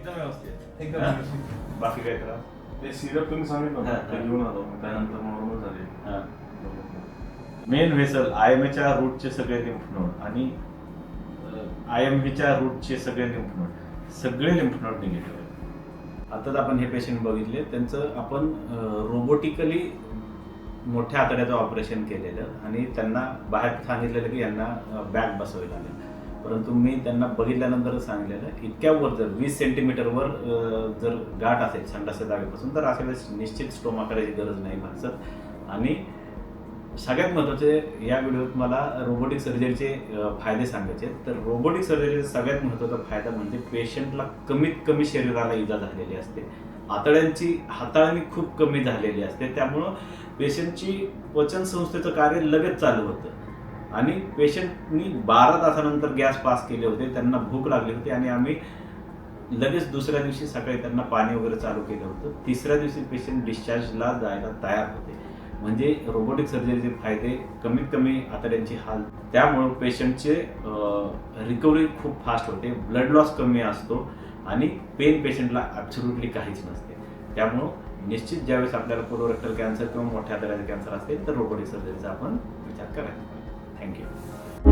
एकदम व्यवस्थित. एकदम हा? व्यवस्थित. बाकी काय त्रास? ते सिरप तुम्ही सांगितलं हा, ना, हा. ते घेऊन आलो मग त्यानंतर नॉर्मल झाले. मेन व्हेसल आयएमएच्या रूटचे सगळे लिम्फ नोड आणि आयएमव्हीच्या रूटचे सगळे लिम्फ नोड निगेटिव्ह आहेत. आताच आपण हे पेशंट बघितले, त्यांचं आपण रोबोटिकली मोठ्या आतड्याचं ऑपरेशन केलेलं आणि त्यांना बाहेर सांगितलेलं की यांना बॅग बसवावी लागेल. परंतु मी त्यांना बघितल्यानंतरच सांगितलेलं इतक्या वर जर 20 सेंटीमीटरवर जर गाठ असेल संडासच्या जागेपासून तर अशा वेळेस निश्चित स्टोमा करायची गरज नाही माणसात. आणि सगळ्यात महत्त्वाचे या व्हिडिओत मला रोबोटिक सर्जरीचे फायदे सांगायचे. तर रोबोटिक सर्जरीचा सगळ्यात महत्त्वाचा फायदा म्हणजे पेशंटला कमीत कमी शरीराला इजा झालेली असते, आतड्यांची हाताळणी खूप कमी झालेली असते, त्यामुळं पेशंटची पचन संस्थेचं कार्य लगेच चालू होतं. आणि पेशंटनी 12 तासानंतर गॅस पास केले होते, त्यांना भूक लागली होती आणि आम्ही लगेच दुसऱ्या दिवशी सकाळी त्यांना पाणी वगैरे चालू केलं होतं. तिसऱ्या दिवशी पेशंट डिस्चार्जला जायला तयार होते. म्हणजे रोबोटिक सर्जरीचे फायदे कमीत कमी आतड्यांची हाल, त्यामुळं पेशंटचे रिकव्हरी खूप फास्ट होते, ब्लड लॉस कमी असतो आणि पेन पेशंटला ॲब्सोल्युटली काहीच नसते. त्यामुळं निश्चित ज्यावेळेस आपल्याला कोलोरेक्टल कॅन्सर किंवा मोठ्या आतड्याचा कॅन्सर असेल तर रोबोटिक सर्जरीचा आपण विचार करायचा. थँक्यू.